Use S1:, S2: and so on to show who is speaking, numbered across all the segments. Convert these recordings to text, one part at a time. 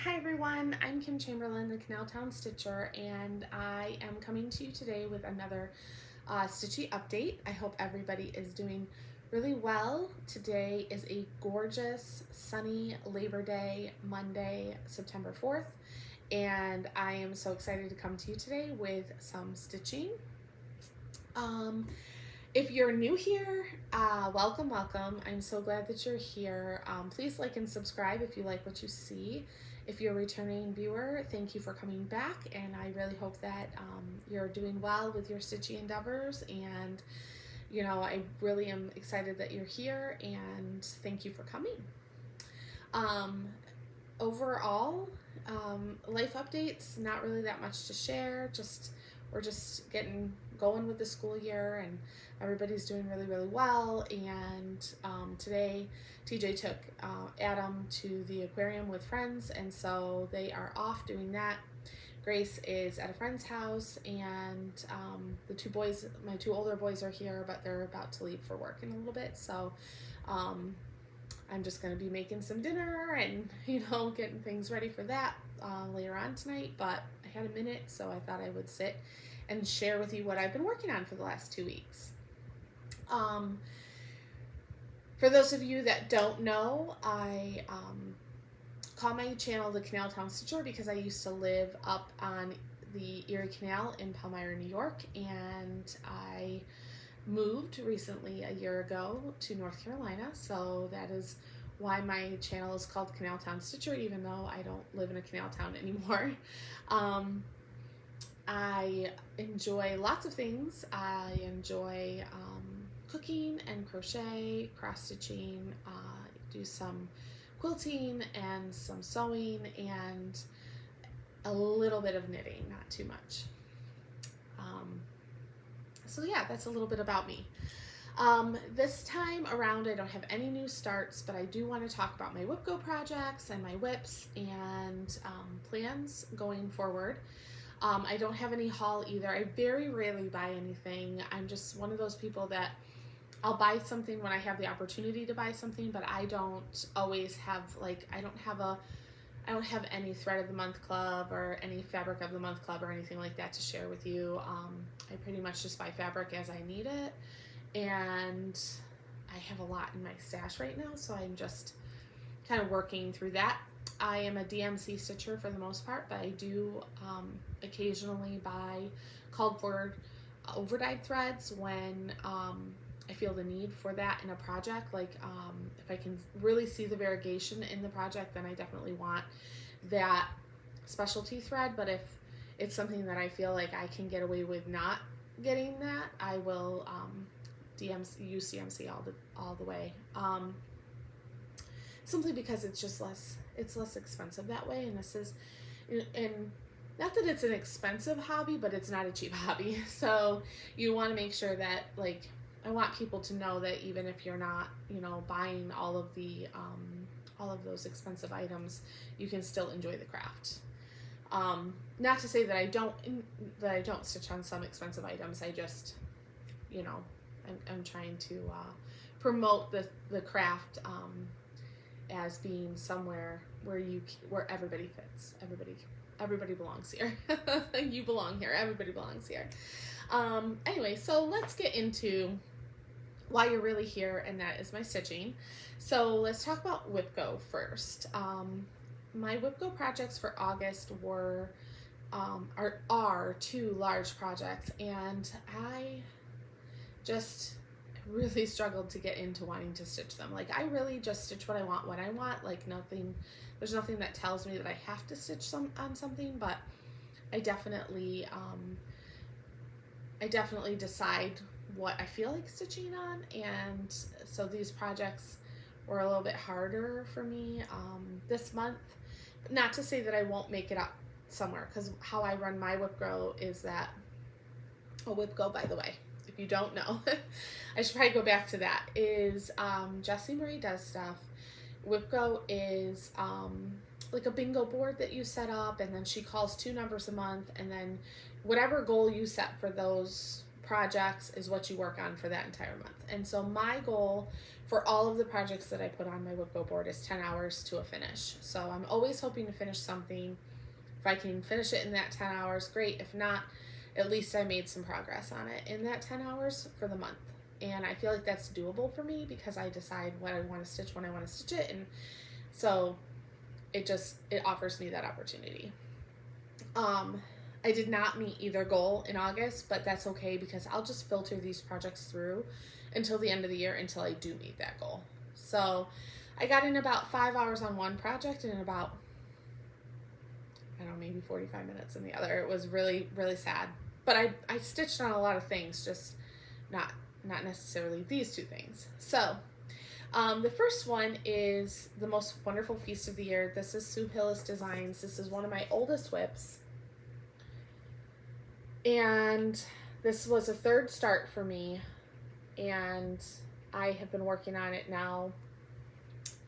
S1: Hi everyone, I'm Kim Chamberlain, the Canal Town Stitcher, and I am coming to you today with another Stitchy update. I hope everybody is doing really well. Today is a gorgeous, sunny Labor Day, Monday, September 4th, and I am so excited to come to you today with some stitching. If you're new here, welcome. I'm so glad that you're here. Please like and subscribe if you like what you see. If you're a returning viewer, thank you for coming back, and I really hope that you're doing well with your stitchy endeavors, and I really am excited that you're here, and thank you for coming. Overall, life updates, not really that much to share. We're just getting going with the school year, and everybody's doing really well. And today TJ took Adam to the aquarium with friends, and so they are off doing that. Grace is at a friend's house, and the two boys, my two older boys, are here, but they're about to leave for work in a little bit, so I'm just going to be making some dinner and getting things ready for that later on tonight. But I had a minute, so I thought I would sit and share with you what I've been working on for the last 2 weeks. For those of you that don't know, I call my channel the Canal Town Stitcher because I used to live up on the Erie Canal in Palmyra, New York, and I moved recently a year ago to North Carolina, so that is why my channel is called Canal Town Stitcher, even though I don't live in a canal town anymore. I enjoy lots of things. I enjoy cooking and crochet, cross-stitching, do some quilting and some sewing, and a little bit of knitting, not too much. So yeah, that's a little bit about me. This time around, I don't have any new starts, but I do want to talk about my Whip Go projects and my whips and plans going forward. I don't have any haul either. I very rarely buy anything. I'm just one of those people that I'll buy something when I have the opportunity to buy something, but I don't always have, I don't have any thread of the month club or any fabric of the month club or anything like that to share with you. I pretty much just buy fabric as I need it, and I have a lot in my stash right now, so I'm just kind of working through that. I am a DMC stitcher for the most part, but I do occasionally buy called for overdyed threads when I feel the need for that in a project. If I can really see the variegation in the project, then I definitely want that specialty thread. But if it's something that I feel like I can get away with not getting that, I will use CMC all the way. Simply because it's just less expensive that way, and this is, and not that it's an expensive hobby, but it's not a cheap hobby. So you want to make sure that, I want people to know that even if you're not, buying all of those expensive items, you can still enjoy the craft. Not to say that I don't stitch on some expensive items. I just, I'm trying to promote the craft as being somewhere where everybody fits. Everybody belongs here. You belong here. Everybody belongs here. Anyway, so let's get into why you're really here, and that is my stitching. So let's talk about Whip Go first. My Whip Go projects for August were are 2 large projects, and I just really struggled to get into wanting to stitch them. I really just stitch what I want when I want. There's nothing that tells me that I have to stitch on something, but I definitely decide what I feel like stitching on, and so these projects were a little bit harder for me this month. Not to say that I won't make it up somewhere, because how I run my Whip Go is that, Whip Go, by the way, if you don't know, I should probably go back to that, is Jessie Marie does stuff. Whip Go is like a bingo board that you set up, and then she calls 2 numbers a month, and then whatever goal you set for projects is what you work on for that entire month. And so my goal for all of the projects that I put on my Woodgo board is 10 hours to a finish. So I'm always hoping to finish something. If I can finish it in that 10 hours, great. If not, at least I made some progress on it in that 10 hours for the month. And I feel like that's doable for me because I decide what I want to stitch when I want to stitch it. And so it offers me that opportunity. I did not meet either goal in August, but that's okay because I'll just filter these projects through until the end of the year until I do meet that goal. So I got in about 5 hours on one project and about, I don't know, maybe 45 minutes in the other. It was really, really sad. But I stitched on a lot of things, just not necessarily these two things. So the first one is the most wonderful feast of the year. This is Sue Hillis Designs. This is one of my oldest whips. And this was a third start for me. And I have been working on it now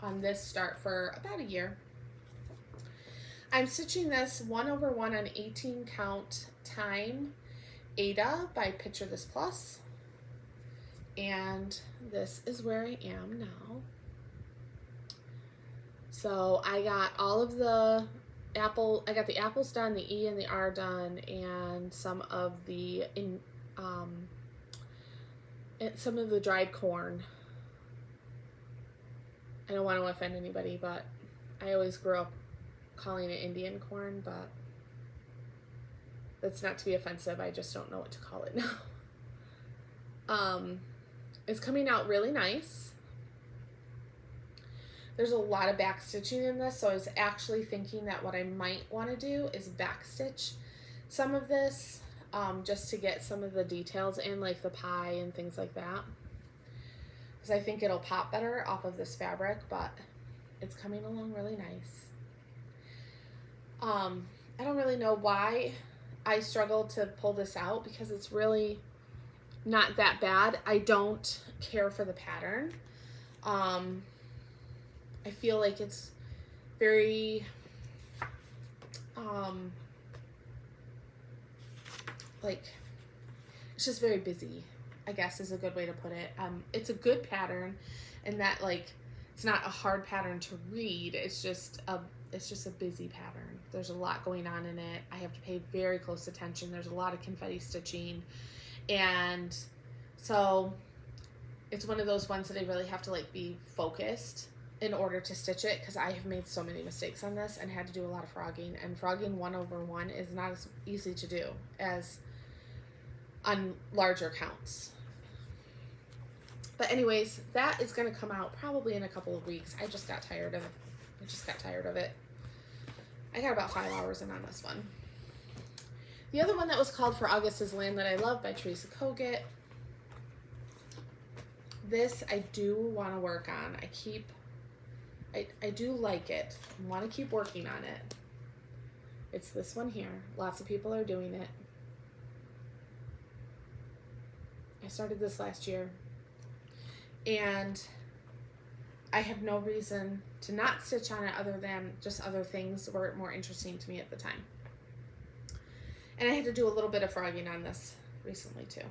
S1: on this start for about a year. I'm stitching this 1/1 on 18 count time Ada by Picture This Plus. And this is where I am now. So I got all of the I got the apples done, the E and the R done, and some of the dried corn. I don't want to offend anybody, but I always grew up calling it Indian corn, but that's not to be offensive. I just don't know what to call it now. It's coming out really nice. There's a lot of back stitching in this, so I was actually thinking that what I might want to do is back stitch some of this, just to get some of the details in, like the pie and things like that, because I think it'll pop better off of this fabric, but it's coming along really nice. I don't really know why I struggle to pull this out because it's really not that bad. I don't care for the pattern. I feel like it's very, it's just very busy, I guess is a good way to put it. It's a good pattern in that, like, it's not a hard pattern to read. It's just a busy pattern. There's a lot going on in it. I have to pay very close attention. There's a lot of confetti stitching. And so it's one of those ones that I really have to, like, be focused in order to stitch it, because I have made so many mistakes on this and had to do a lot of frogging, and frogging 1/1 is not as easy to do as on larger counts. But anyways, that is going to come out probably in a couple of weeks. I just got tired of it. I got about 5 hours in on this one. The other one that was called for August is Land That I Love by Teresa Kogut. This I do want to work on. I do like it. I want to keep working on it. It's this one here. Lots of people are doing it. I started this last year. And I have no reason to not stitch on it other than just other things were more interesting to me at the time. And I had to do a little bit of frogging on this recently too.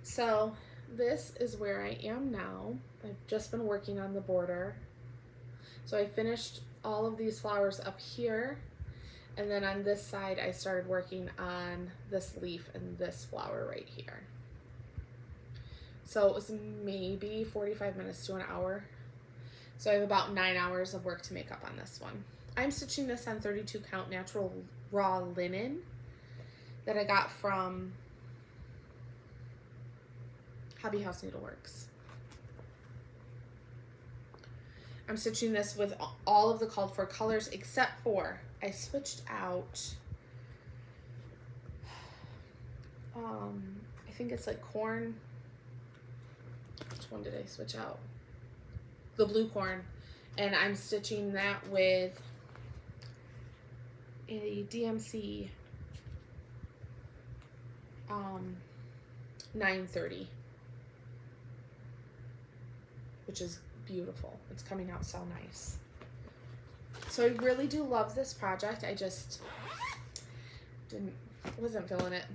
S1: So this is where I am now. I've just been working on the border. So I finished all of these flowers up here, and then on this side I started working on this leaf and this flower right here. So it was maybe 45 minutes to an hour. So I have about 9 hours of work to make up on this one. I'm stitching this on 32 count natural raw linen that I got from Hobby House Needleworks. I'm stitching this with all of the called for colors except for I switched out, I think it's like corn. Which one did I switch out? The blue corn. And I'm stitching that with a DMC 930, which is beautiful. It's coming out so nice. So I really do love this project. I just wasn't feeling it.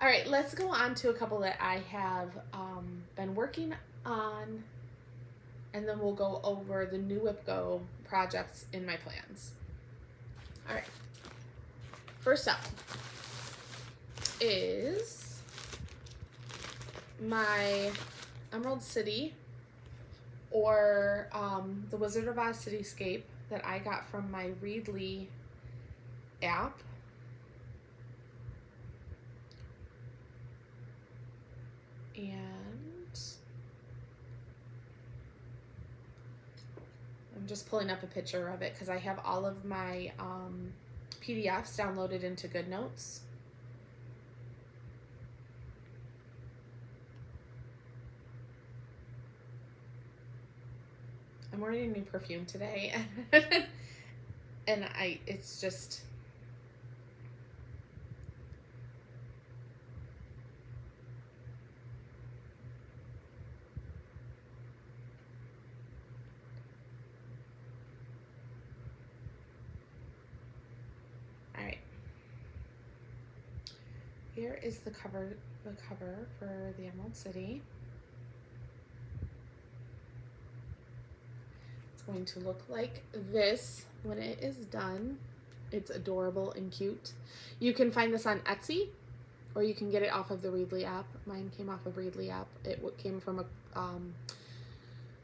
S1: All right, let's go on to a couple that I have been working on, and then we'll go over the new WhipGo projects in my plans. All right, first up is my Emerald City, or the Wizard of Oz Cityscape that I got from my Readly app. And I'm just pulling up a picture of it because I have all of my PDFs downloaded into GoodNotes. I'm wearing a new perfume today, and it's just, all right. Here is the cover for the Emerald City. Going to look like this when it is done. It's adorable and cute. You can find this on Etsy, or you can get it off of the Readly app. Mine came off of Readly app. It came from a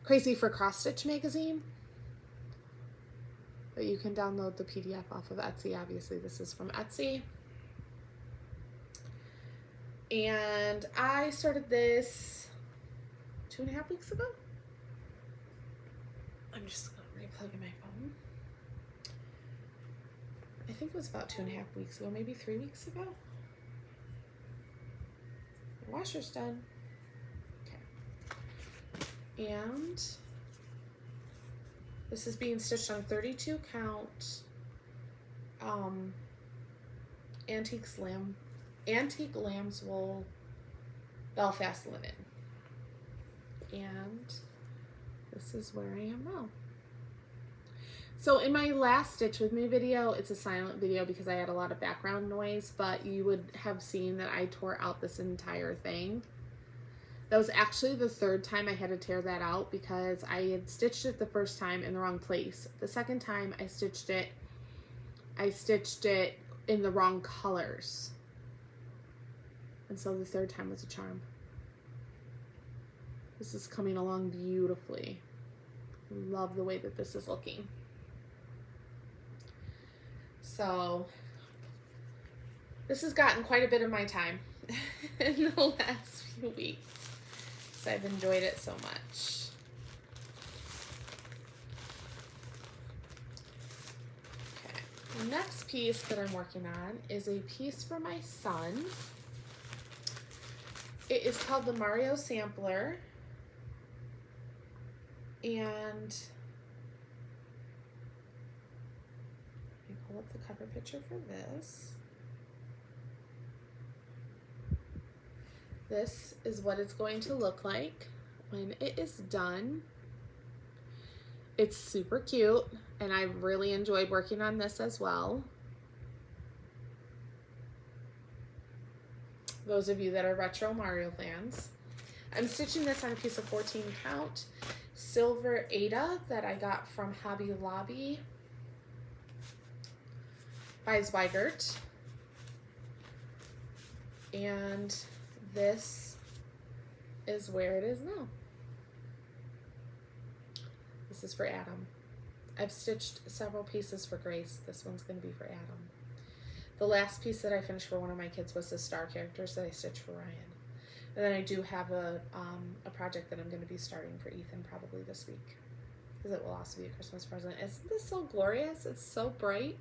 S1: Crazy for Cross Stitch magazine, but you can download the PDF off of Etsy. Obviously this is from Etsy, and I started this 2.5 weeks ago. I'm just going to replug in my phone. I think it was about 2.5 weeks ago, maybe 3 weeks ago. The washer's done. Okay. And this is being stitched on 32 count antique lamb's wool Belfast linen. And this is where I am now. So in my last Stitch With Me video, it's a silent video because I had a lot of background noise, but you would have seen that I tore out this entire thing. That was actually the third time I had to tear that out because I had stitched it the first time in the wrong place. The second time I stitched it in the wrong colors. And so the third time was a charm. This is coming along beautifully. Love the way that this is looking. So this has gotten quite a bit of my time in the last few weeks, so I've enjoyed it so much. Okay, the next piece that I'm working on is a piece for my son. It is called the Mario Sampler. And let me pull up the cover picture for this. This is what it's going to look like when it is done. It's super cute, and I really enjoyed working on this as well. Those of you that are retro Mario fans. I'm stitching this on a piece of 14 count silver Ada that I got from Hobby Lobby by Zweigert. And this is where it is now. This is for Adam. I've stitched several pieces for Grace. This one's going to be for Adam. The last piece that I finished for one of my kids was the star characters that I stitched for Ryan. And then I do have a project that I'm going to be starting for Ethan probably this week, because it will also be a Christmas present. Isn't this so glorious? It's so bright.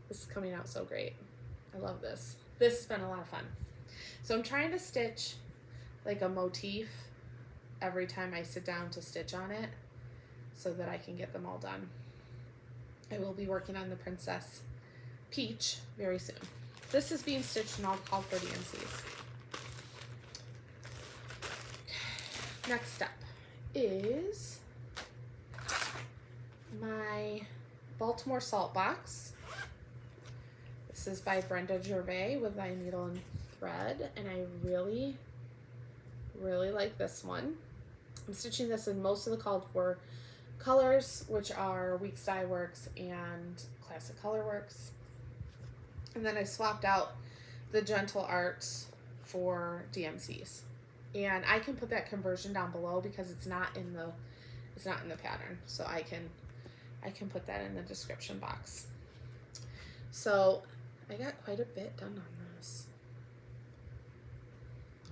S1: This is coming out so great. I love this. This has been a lot of fun. So I'm trying to stitch like a motif every time I sit down to stitch on it so that I can get them all done. I will be working on the Princess Peach very soon. This is being stitched and all called for DMCs. Next up is my Baltimore Salt Box. This is by Brenda Gervais with My Needle and thread, and I really, really like this one. I'm stitching this in most of the called for colors, which are Weeks Dye Works and Classic Color Works. And then I swapped out the Gentle Arts for DMCs. And I can put that conversion down below because it's not in the pattern. So I can put that in the description box. So I got quite a bit done on this.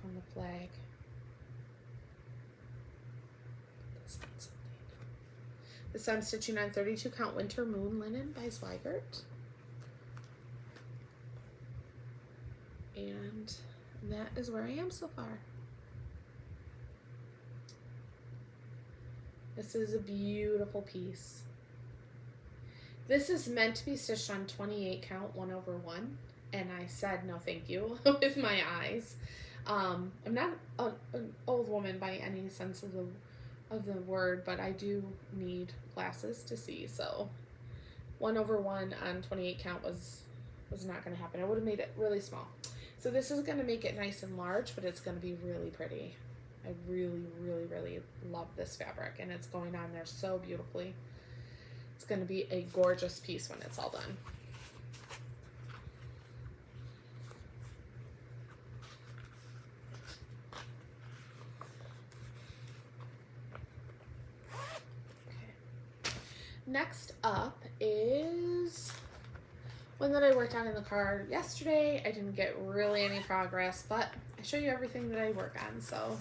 S1: On the flag. This I'm stitching on 32 count Winter Moon Linen by Zweigert. And that is where I am so far. This is a beautiful piece. This is meant to be stitched on 28 count 1/1, and I said no thank you with my eyes. I'm not an old woman by any sense of the word, but I do need glasses to see, so 1/1 on 28 count was not going to happen. I would have made it really small. So this is going to make it nice and large, but it's going to be really pretty. I really, really, really love this fabric, and it's going on there so beautifully. It's going to be a gorgeous piece when it's all done. Okay. Next up is one that I worked on in the car yesterday. I didn't get really any progress, but I show you everything that I work on. So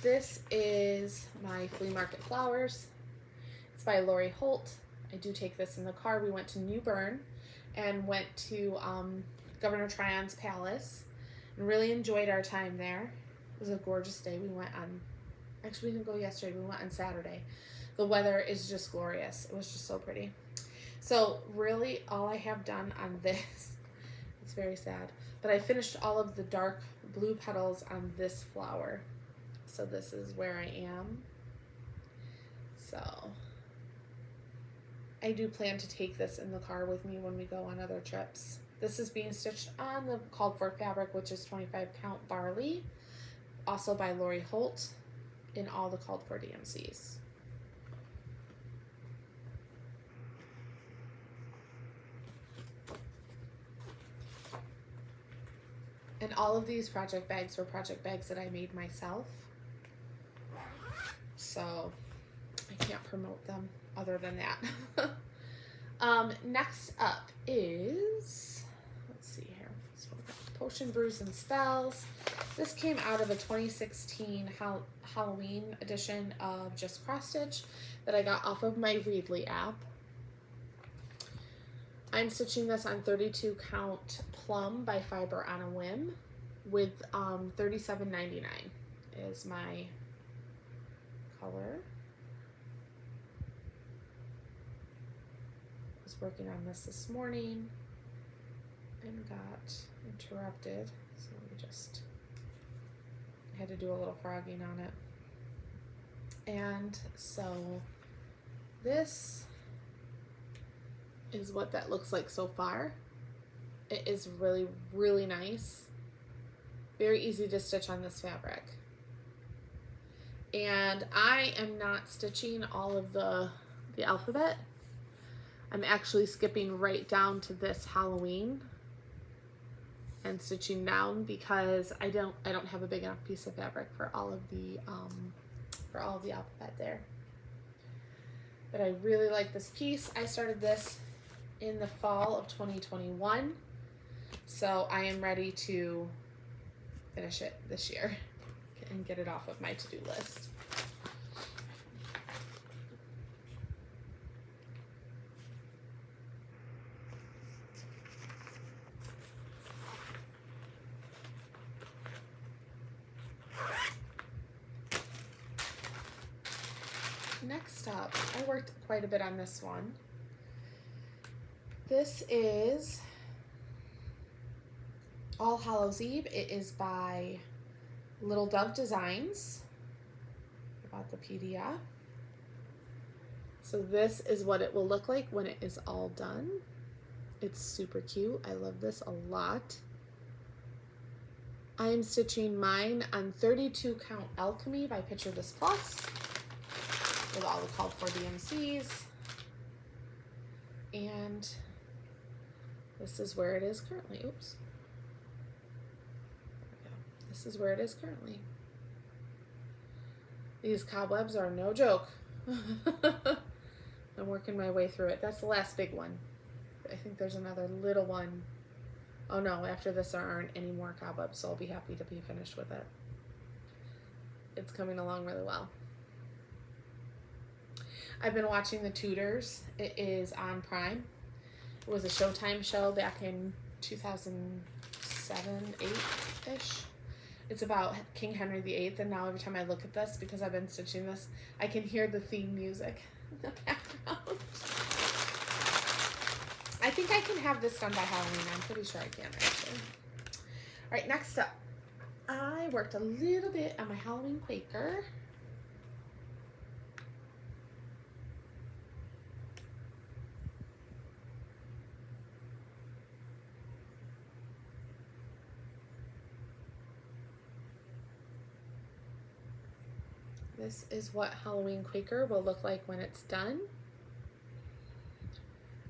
S1: this is my flea market flowers. It's by Lori Holt. I do take this in the car. We went to New Bern and went to Governor Tryon's Palace and really enjoyed our time there. It was a gorgeous day. We went on, actually we didn't go yesterday, we went on Saturday. The weather is just glorious. It was just so pretty. So really all I have done on this, it's very sad, but I finished all of the dark blue petals on this flower. So this is where I am. So I do plan to take this in the car with me when we go on other trips. This is being stitched on the called for fabric, which is 25 count barley, also by Lori Holt in all the called for DMCs. And all of these project bags were project bags that I made myself. So I can't promote them other than that. Next up is, let's see here, so Potion Brews and Spells. This came out of a 2016 Halloween edition of Just Cross Stitch that I got off of my Readly app. I'm stitching this on 32 count Plum by Fiber on a Whim with $37.99 is my color. I was working on this morning and got interrupted, so I had to do a little frogging on it. And so this is what that looks like so far. It is really, really nice. Very easy to stitch on this fabric. And I am not stitching all of the alphabet. I'm actually skipping right down to this Halloween and stitching down because I don't have a big enough piece of fabric for all of the alphabet there. But I really like this piece. I started this in the fall of 2021, so I am ready to finish it this year and get it off of my to-do list. Next up, I worked quite a bit on this one. This is All Hallows Eve. It is by Little Dove Designs. I bought the PDF. So this is what it will look like when it is all done. It's super cute. I love this a lot. I'm stitching mine on 32 count Alchemy by Picture This Plus with all the called for DMCs. And this is where it is currently. Oops. There we go. This is where it is currently. These cobwebs are no joke. I'm working my way through it. That's the last big one. I think there's another little one. Oh no, after this there aren't any more cobwebs, so I'll be happy to be finished with it. It's coming along really well. I've been watching The Tudors. It is on Prime. It was a Showtime show back in 2007, 8-ish. It's about King Henry VIII, and now every time I look at this, because I've been stitching this, I can hear the theme music in the background. I think I can have this done by Halloween. I'm pretty sure I can, actually. All right, next up, I worked a little bit on my Halloween Quaker. This is what Halloween Quaker will look like when it's done.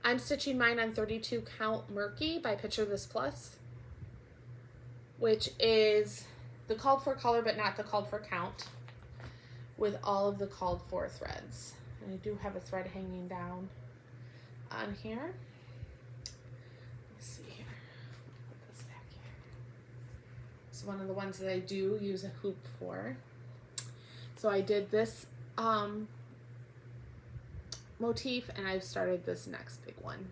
S1: I'm stitching mine on 32 count Murky by Picture This Plus, which is the called for color but not the called for count, with all of the called for threads. And I do have a thread hanging down on here. Let's see here. Put this back here. It's one of the ones that I do use a hoop for. So I did this motif, and I've started this next big one.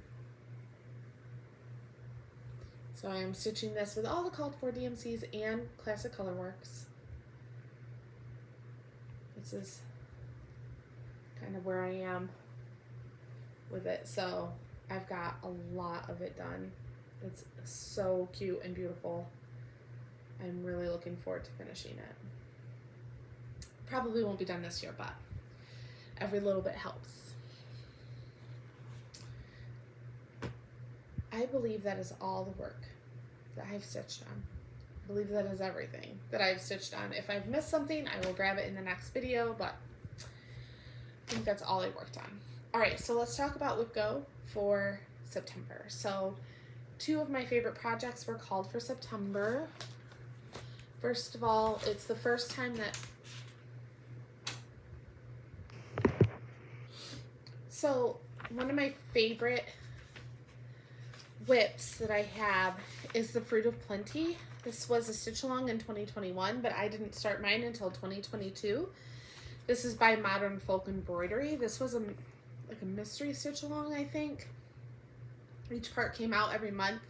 S1: So I am stitching this with all the called for DMCs and Classic Colorworks. This is kind of where I am with it. So I've got a lot of it done. It's so cute and beautiful. I'm really looking forward to finishing it. Probably won't be done this year, but every little bit helps. I believe that is all the work that I've stitched on. I believe that is everything that I've stitched on. If I've missed something, I will grab it in the next video, but I think that's all I worked on. All right, so let's talk about Whip Go for September. So 2 of my favorite projects were called for September. First of all, it's the first time that So one of my favorite whips that I have is the Fruit of Plenty. This was a stitch along in 2021, but I didn't start mine until 2022. This is by Modern Folk Embroidery. This was like a mystery stitch along, I think. Each part came out every month.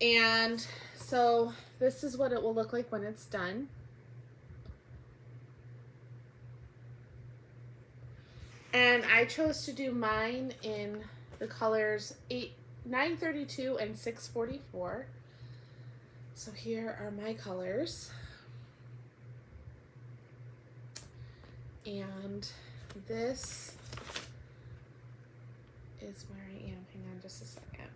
S1: And so this is what it will look like when it's done. And I chose to do mine in the colors 932 and 644. So here are my colors. And this is where I am. Hang on just a second.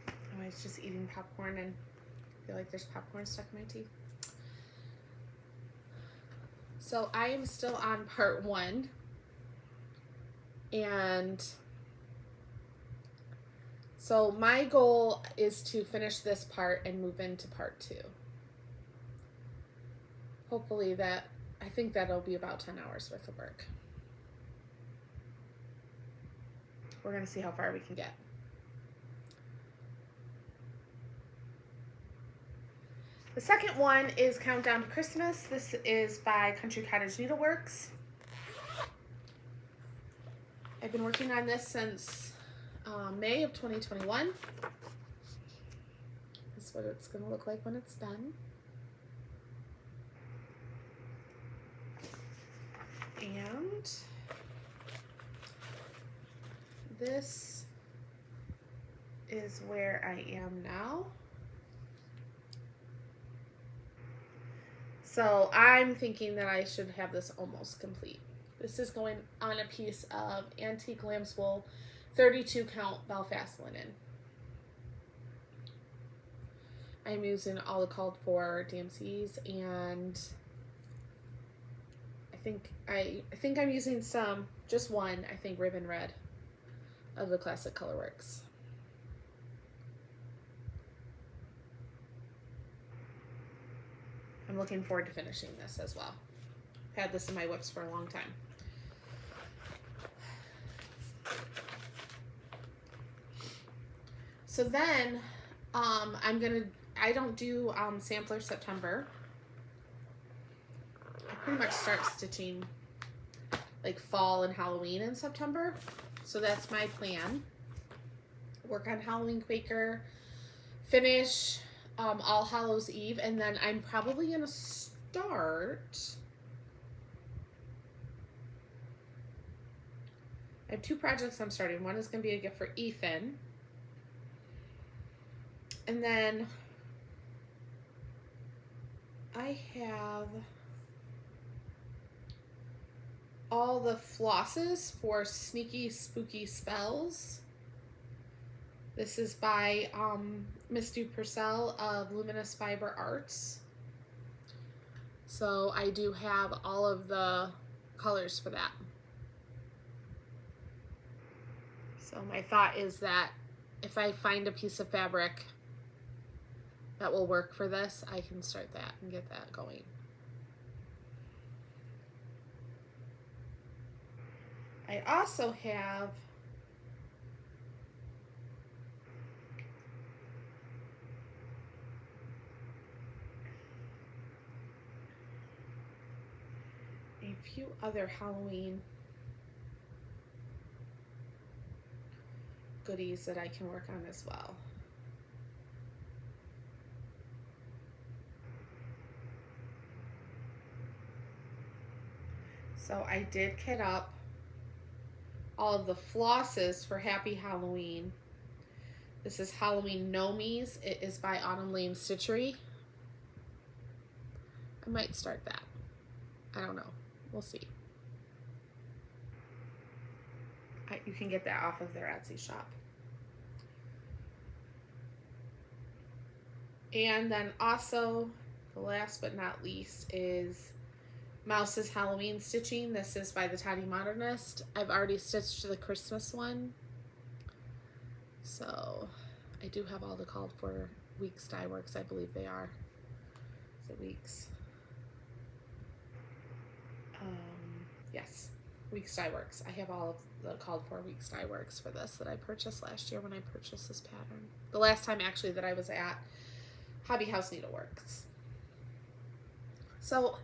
S1: Oh, I was just eating popcorn and I feel like there's popcorn stuck in my teeth. So I am still on part 1, and so my goal is to finish this part and move into part 2. Hopefully I think that'll be about 10 hours worth of work. We're gonna see how far we can get. The second one is Countdown to Christmas. This is by Country Cottage Needleworks. I've been working on this since May of 2021. This is what it's going to look like when it's done. And this is where I am now. So I'm thinking that I should have this almost complete. This is going on a piece of antique lamb's wool 32 count Belfast linen. I'm using all the called for DMCs, and I think I'm using just one, I think, ribbon red of the Classic Colorworks. I'm looking forward to finishing this as well. I've had this in my whips for a long time. So then I don't do Sampler September. I pretty much start stitching like fall and Halloween in September. So that's my plan. Work on Halloween Quaker, finish All Hallows Eve, and then I'm probably gonna start. I have 2 projects I'm starting. One is gonna be a gift for Ethan. And then I have all the flosses for Sneaky Spooky Spells. This is by Miss Du Purcell of Luminous Fiber Arts. So I do have all of the colors for that. So my thought is that if I find a piece of fabric that will work for this, I can start that and get that going. I also have a few other Halloween goodies that I can work on as well. So I did kit up all of the flosses for Happy Halloween. This is Halloween Nomies. It is by Autumn Lane Stitchery. I might start that. I don't know. We'll see. You can get that off of their Etsy shop. And then also, the last but not least is Mouse's Halloween Stitching. This is by the Toddy Modernist. I've already stitched the Christmas one. So I do have all the called for Weeks Dye Works, I believe they are. Is it Weeks? Yes, Weeks Dye Works. I have all of the called for Weeks Dye Works for this that I purchased last year when I purchased this pattern. The last time actually that I was at Hobby House Needleworks. So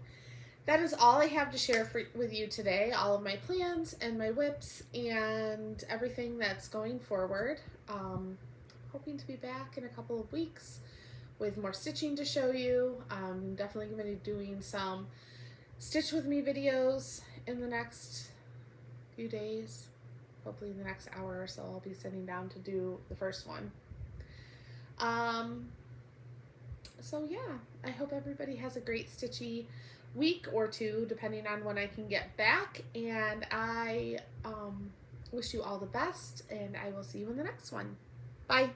S1: that is all I have to share with you today. All of my plans and my whips and everything that's going forward. Hoping to be back in a couple of weeks with more stitching to show you. I'm definitely going to be doing some stitch with me videos in the next few days. Hopefully in the next hour or so I'll be sitting down to do the first one. So yeah, I hope everybody has a great stitchy week or two, depending on when I can get back. And I wish you all the best, and I will see you in the next one. Bye.